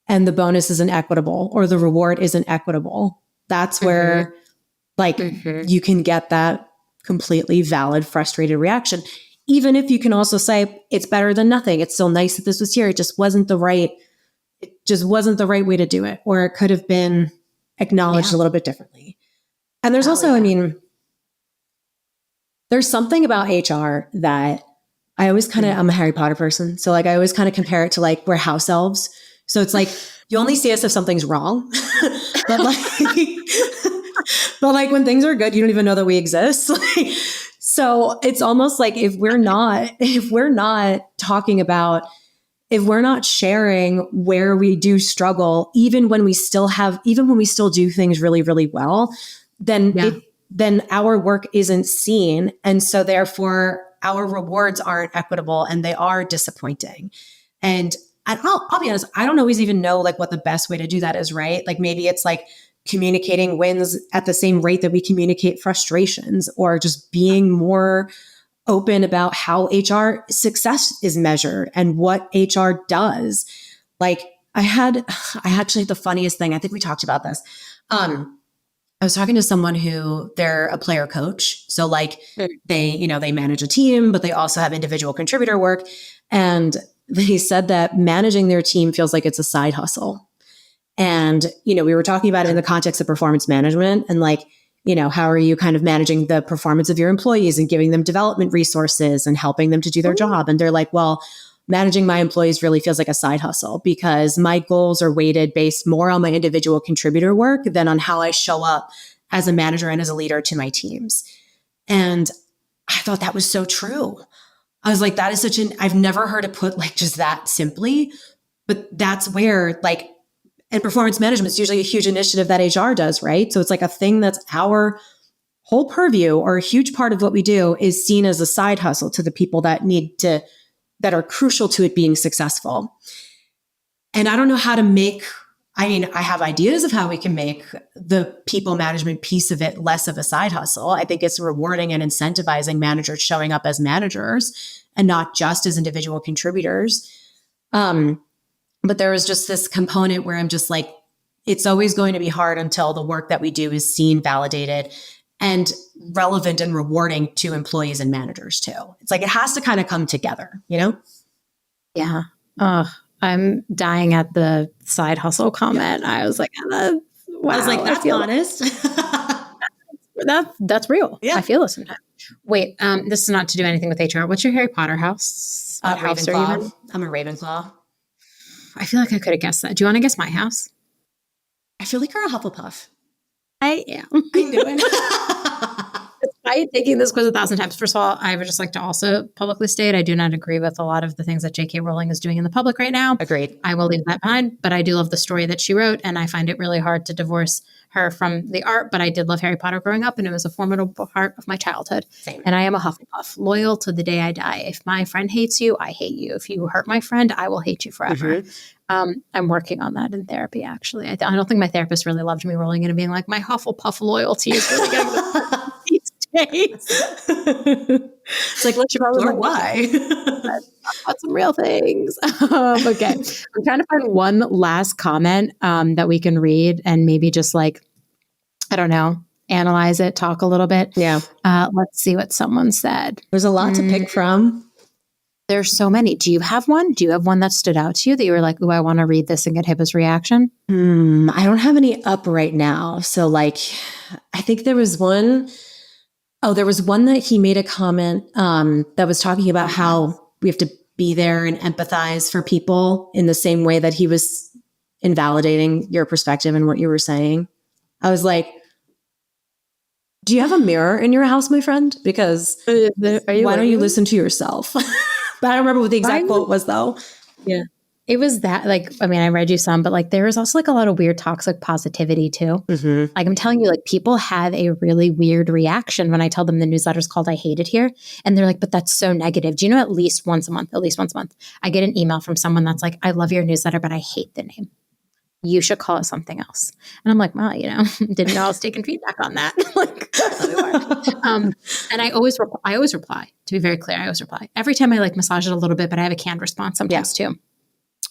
and the bonus isn't equitable or the reward isn't equitable, that's where you can get that completely valid, frustrated reaction. even if you can also say it's better than nothing, it's still nice that this was here. It just wasn't the right way to do it, or it could have been acknowledged a little bit differently. And there's also, I mean, there's something about HR that I always kind of, I'm a Harry Potter person. So like, I always kind of compare it to like, we're house elves. So it's like, you only see us if something's wrong. but like when things are good, you don't even know that we exist. So it's almost like if we're not talking about, if we're not sharing where we do struggle, even when we still do things really, really well, then our work isn't seen. And so therefore our rewards aren't equitable and they are disappointing. And I'll be honest, I don't always even know like what the best way to do that is, right? Like maybe it's like communicating wins at the same rate that we communicate frustrations, or just being more open about how HR success is measured and what HR does. Like I had actually the funniest thing, I think we talked about this. I was talking to someone who they're a player coach. So like they manage a team, but they also have individual contributor work. And they said that managing their team feels like it's a side hustle. And, we were talking about it in the context of performance management and like, how are you kind of managing the performance of your employees and giving them development resources and helping them to do their job? And they're like, well, managing my employees really feels like a side hustle because my goals are weighted based more on my individual contributor work than on how I show up as a manager and as a leader to my teams. And I thought that was so true. I was like, that is I've never heard it put like just that simply, but that's where like, and performance management is usually a huge initiative that HR does, right? So it's like a thing that's our whole purview, or a huge part of what we do is seen as a side hustle to the people that are crucial to it being successful. And I don't know how to I have ideas of how we can make the people management piece of it less of a side hustle. I think it's rewarding and incentivizing managers showing up as managers and not just as individual contributors. But there was just this component where I'm just like, it's always going to be hard until the work that we do is seen, validated, and relevant and rewarding to employees and managers too. It's like, it has to kind of come together, Yeah. I'm dying at the side hustle comment. Yeah. I was like, wow. I was like, that's honest. That's real. Yeah. I feel it sometimes. Wait, this is not to do anything with HR. What's your Harry Potter house? What house are you in? I'm a Ravenclaw. I feel like I could have guessed that. Do you want to guess my house? I feel like you're a Hufflepuff. I am. I knew it. Despite taking this quiz 1,000 times, first of all, I would just like to also publicly state I do not agree with a lot of the things that J.K. Rowling is doing in the public right now. Agreed. I will leave that behind, but I do love the story that she wrote, and I find it really hard to divorce her from the art, but I did love Harry Potter growing up, and it was a formidable part of my childhood. Same. And I am a Hufflepuff, loyal to the day I die. If my friend hates you, I hate you. If you hurt my friend, I will hate you forever. Mm-hmm. I'm working on that in therapy, actually. I don't think my therapist really loved me rolling in and being like, my Hufflepuff loyalty is really getting the these days. It's like, let's explore why. About some real things. Okay. I'm trying to find one last comment that we can read and maybe just like, I don't know, analyze it, talk a little bit. Yeah. Let's see what someone said. There's a lot to pick from. There's so many. Do you have one? Do you have one that stood out to you that you were like, oh, I want to read this and get Hibba's reaction? I don't have any up right now. So like, I think there was one. Oh, there was one that he made a comment that was talking about how we have to be there and empathize for people in the same way that he was invalidating your perspective and what you were saying. I was like, do you have a mirror in your house, my friend? Because why don't you listen to yourself? But I don't remember what the exact quote was, though. Yeah. It was that, like, I mean, I read you some, but like there was also like a lot of weird toxic positivity too. Mm-hmm. Like I'm telling you, like people have a really weird reaction when I tell them the newsletter's called I Hate It Here. And they're like, but that's so negative. Do you know at least once a month, I get an email from someone that's like, I love your newsletter, but I hate the name. You should call it something else. And I'm like, well, didn't know I was taking feedback on that. Like, and I always reply, to be very clear. I always reply every time I like massage it a little bit, but I have a canned response sometimes too.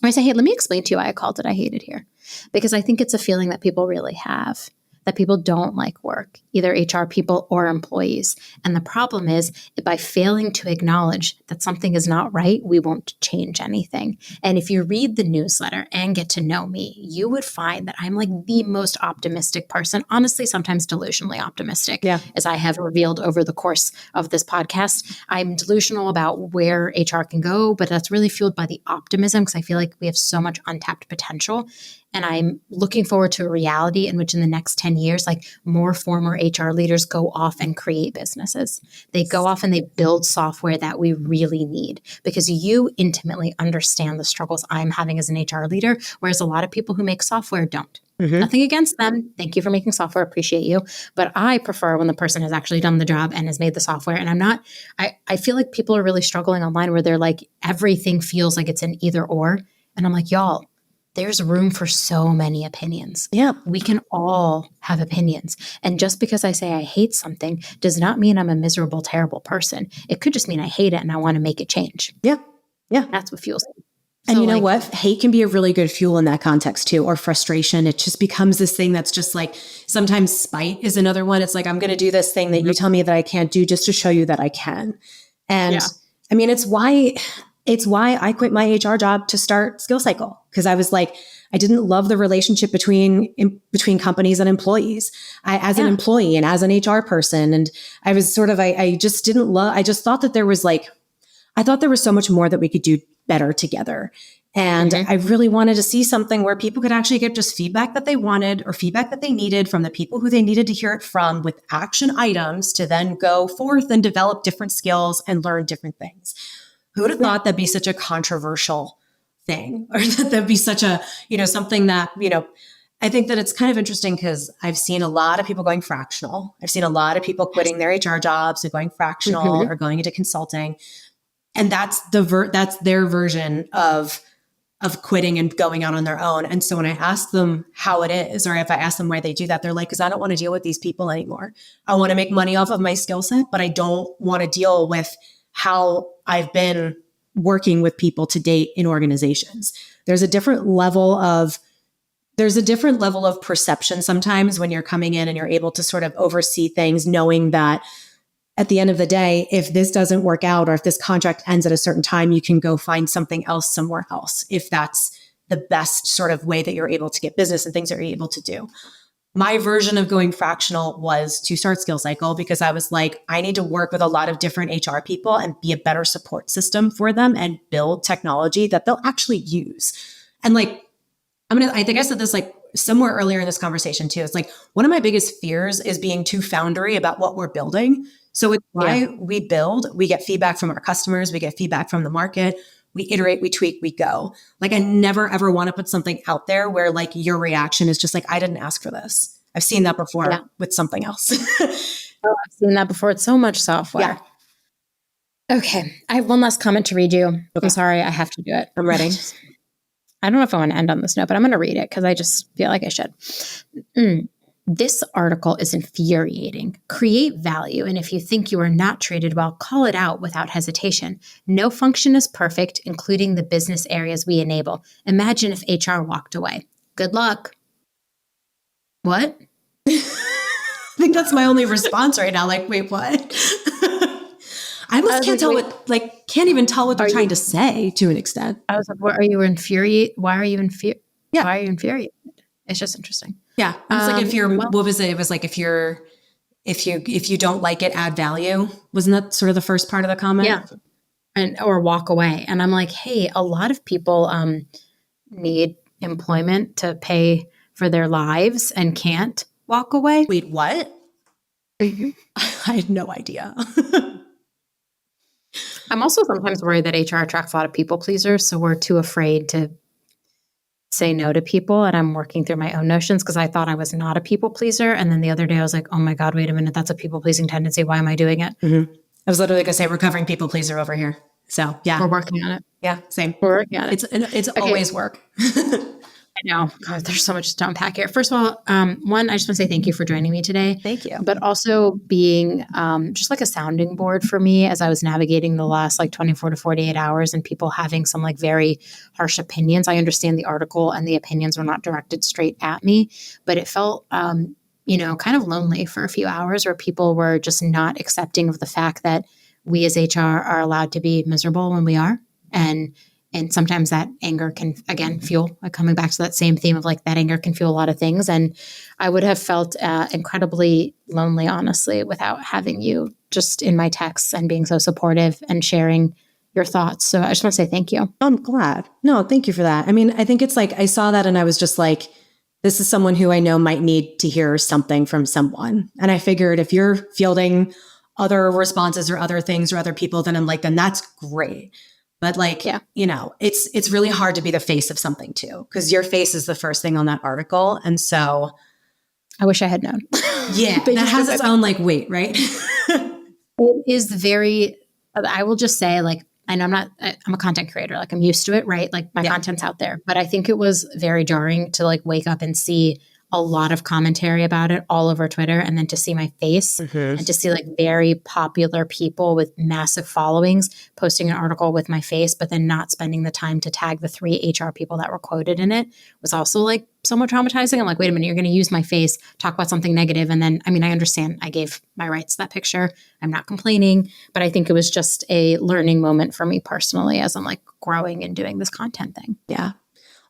I say, hey, let me explain to you why I called it I Hate It Here. Because I think it's a feeling that people really have. that people don't like work, either HR people or employees. And the problem is that by failing to acknowledge that something is not right, we won't change anything. And if you read the newsletter and get to know me, you would find that I'm like the most optimistic person, honestly, sometimes delusionally optimistic, as I have revealed over the course of this podcast. I'm delusional about where HR can go, but that's really fueled by the optimism because I feel like we have so much untapped potential. And I'm looking forward to a reality in which in the next 10 years, like more former HR leaders go off and create businesses. They go off and they build software that we really need because you intimately understand the struggles I'm having as an HR leader, whereas a lot of people who make software don't. Nothing against them. Thank you for making software. Appreciate you. But I prefer when the person has actually done the job and has made the software. And I feel like people are really struggling online where they're like, everything feels like it's an either or. And I'm like, y'all, there's room for so many opinions. Yeah. We can all have opinions. And just because I say I hate something does not mean I'm a miserable, terrible person. It could just mean I hate it and I want to make it change. Yeah. Yeah. That's what fuels me. And you know what? Hate can be a really good fuel in that context too, or frustration. It just becomes this thing that's just like, sometimes spite is another one. It's like, I'm going to do this thing that you tell me that I can't do just to show you that I can. And I mean, it's why I quit my HR job to start SkillCycle. Because I was like, I didn't love the relationship between companies and employees. As an employee and as an HR person. And I was sort of, I just didn't love, I just thought that there was I thought there was so much more that we could do better together. And I really wanted to see something where people could actually get just feedback that they wanted or feedback that they needed from the people who they needed to hear it from with action items to then go forth and develop different skills and learn different things. Who would have thought that'd be such a controversial thing, or that that'd be such a, something that, I think that it's kind of interesting because I've seen a lot of people going fractional. I've seen a lot of people quitting their HR jobs and going fractional or going into consulting. And that's their version of quitting and going out on their own. And so when I ask them how it is, or if I ask them why they do that, they're like, because I don't want to deal with these people anymore. I want to make money off of my skill set, but I don't want to deal with how I've been working with people to date in organizations. There's a different level of perception sometimes when you're coming in and you're able to sort of oversee things, knowing that at the end of the day, if this doesn't work out or if this contract ends at a certain time, you can go find something else somewhere else, if that's the best sort of way that you're able to get business and things that you're able to do. My version of going fractional was to start SkillCycle because I was like, I need to work with a lot of different HR people and be a better support system for them and build technology that they'll actually use. And I think I said this somewhere earlier in this conversation too. It's like one of my biggest fears is being too foundery about what we're building. So it's why we build, we get feedback from our customers, we get feedback from the market, we iterate, we tweak, we go. I never ever want to put something out there where your reaction is just I didn't ask for this. I've seen that before with something else. I've seen that before. It's so much software. Yeah. Okay. I have one last comment to read you. Okay. I'm sorry. I have to do it. I'm ready. I don't know if I want to end on this note, but I'm going to read it because I just feel like I should. This article is infuriating. Create value, and if you think you are not treated well, call it out without hesitation. No function is perfect, including the business areas we enable. Imagine if HR walked away. Good luck. What? I think that's my only response right now. Wait, what? I almost can't even tell what they're trying to say to an extent. I was like, what are you infuriated? Why are you infuriated? Yeah. Why are you infuriated? It's just interesting. Yeah. It's if you're, what was it? It was if you don't like it, add value. Wasn't that sort of the first part of the comment? Yeah. Or walk away. And I'm like, hey, a lot of people need employment to pay for their lives and can't walk away. Wait, what? I had no idea. I'm also sometimes worried that HR attracts a lot of people pleasers. So we're too afraid to say no to people. And I'm working through my own notions because I thought I was not a people pleaser. And then the other day I was like, oh my God, wait a minute. That's a people pleasing tendency. Why am I doing it? Mm-hmm. I was literally going to say recovering people pleaser over here. So yeah. We're working on it. Yeah, same. We're working on it. It's always work. I know. God, there's so much to unpack here. First of all, one, I just want to say thank you for joining me today. Thank you. But also being just a sounding board for me as I was navigating the last 24 to 48 hours and people having some very harsh opinions. I understand the article and the opinions were not directed straight at me, but it felt kind of lonely for a few hours, where people were just not accepting of the fact that we as HR are allowed to be miserable when we are. And sometimes that anger can, again, fuel, coming back to that same theme of like that anger can fuel a lot of things. And I would have felt incredibly lonely, honestly, without having you just in my texts and being so supportive and sharing your thoughts. So I just want to say thank you. I'm glad. No, thank you for that. I mean, I think it's like, I saw that and I was just like, this is someone who I know might need to hear something from someone. And I figured if you're fielding other responses or other things or other people, then I'm like, then that's great. But like, it's really hard to be the face of something too, because your face is the first thing on that article. And so I wish I had known. Yeah, that has its own like weight, right? It is I will just say, like, I know I'm a content creator. Like, I'm used to it, right? Like, my content's out there. But I think it was very jarring to like wake up and see a lot of commentary about it all over Twitter, and then to see my face and to see like very popular people with massive followings posting an article with my face, but then not spending the time to tag the 3 HR people that were quoted in it was also like somewhat traumatizing. I'm like, wait a minute, you're going to use my face, talk about something negative. And then, I mean, I understand I gave my rights to that picture. I'm not complaining, but I think it was just a learning moment for me personally as I'm like growing and doing this content thing. Yeah.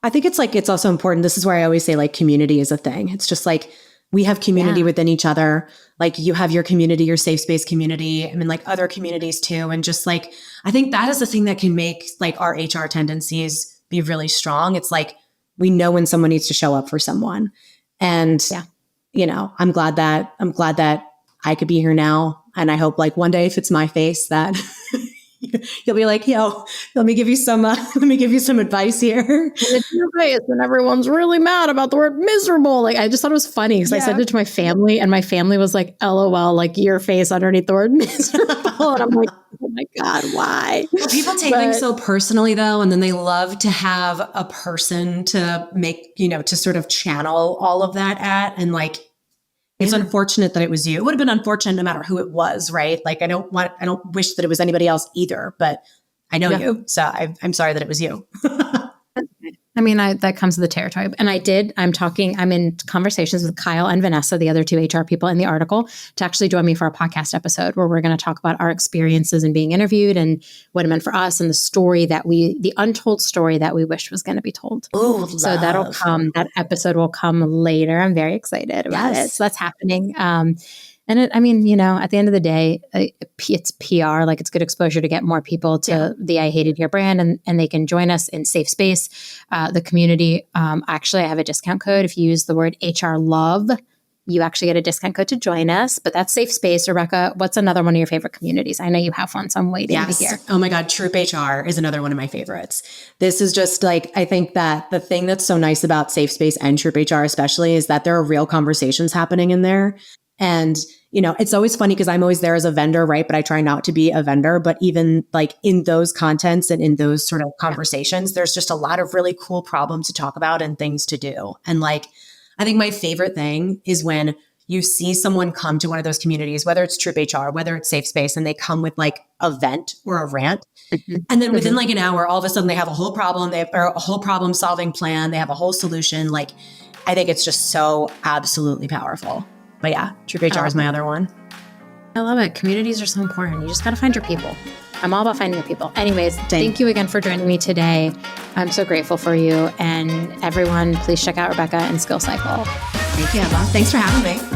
I think it's like, it's also important. This is where I always say like community is a thing. It's just like, we have community within each other. Like you have your community, your safe space community, I mean, like other communities too. And just like, I think that is the thing that can make like our HR tendencies be really strong. It's like, we know when someone needs to show up for someone. And, I'm glad that I could be here now. And I hope like one day if it's my face that you'll be like, yo, let me give you some advice here. It's your face when everyone's really mad about the word miserable. Like, I just thought it was funny because I said it to my family and my family was like, LOL, like your face underneath the word miserable. And I'm like, oh my God, why? Well, people take things so personally though. And then they love to have a person to make, to sort of channel all of that at. And like, it's unfortunate that it was you. It would have been unfortunate no matter who it was, right? Like, I don't wish that it was anybody else either, but I know you. So I'm sorry that it was you. I mean, that comes with the territory. And I'm in conversations with Kyle and Vanessa, the other 2 HR people in the article, to actually join me for a podcast episode where we're going to talk about our experiences in being interviewed and what it meant for us and the untold story that we wish was going to be told. Ooh, so that'll come, that episode will come later. I'm very excited about it. So that's happening. And at the end of the day, it's PR, like it's good exposure to get more people to the I Hated Here brand and they can join us in safe space. The community, actually, I have a discount code. If you use the word HR love, you actually get a discount code to join us, but that's safe space. Rebecca, what's another one of your favorite communities? I know you have one, so I'm waiting to hear. Oh my God. Troop HR is another one of my favorites. This is just like, I think that the thing that's so nice about safe space and Troop HR especially is that there are real conversations happening in there. And, it's always funny because I'm always there as a vendor, right? But I try not to be a vendor. But even like in those contents and in those sort of conversations, there's just a lot of really cool problems to talk about and things to do. And like, I think my favorite thing is when you see someone come to one of those communities, whether it's Troop HR, whether it's Safe Space, and they come with like a vent or a rant. And then within like an hour, all of a sudden they have a whole problem. They have a whole problem solving plan. They have a whole solution. Like, I think it's just so absolutely powerful. But yeah, Troop HR is my other one. I love it. Communities are so important. You just got to find your people. I'm all about finding your people. Anyways, thank you again for joining me today. I'm so grateful for you. And everyone, please check out Rebecca and SkillCycle. Thank you, Emma. Thanks for having me.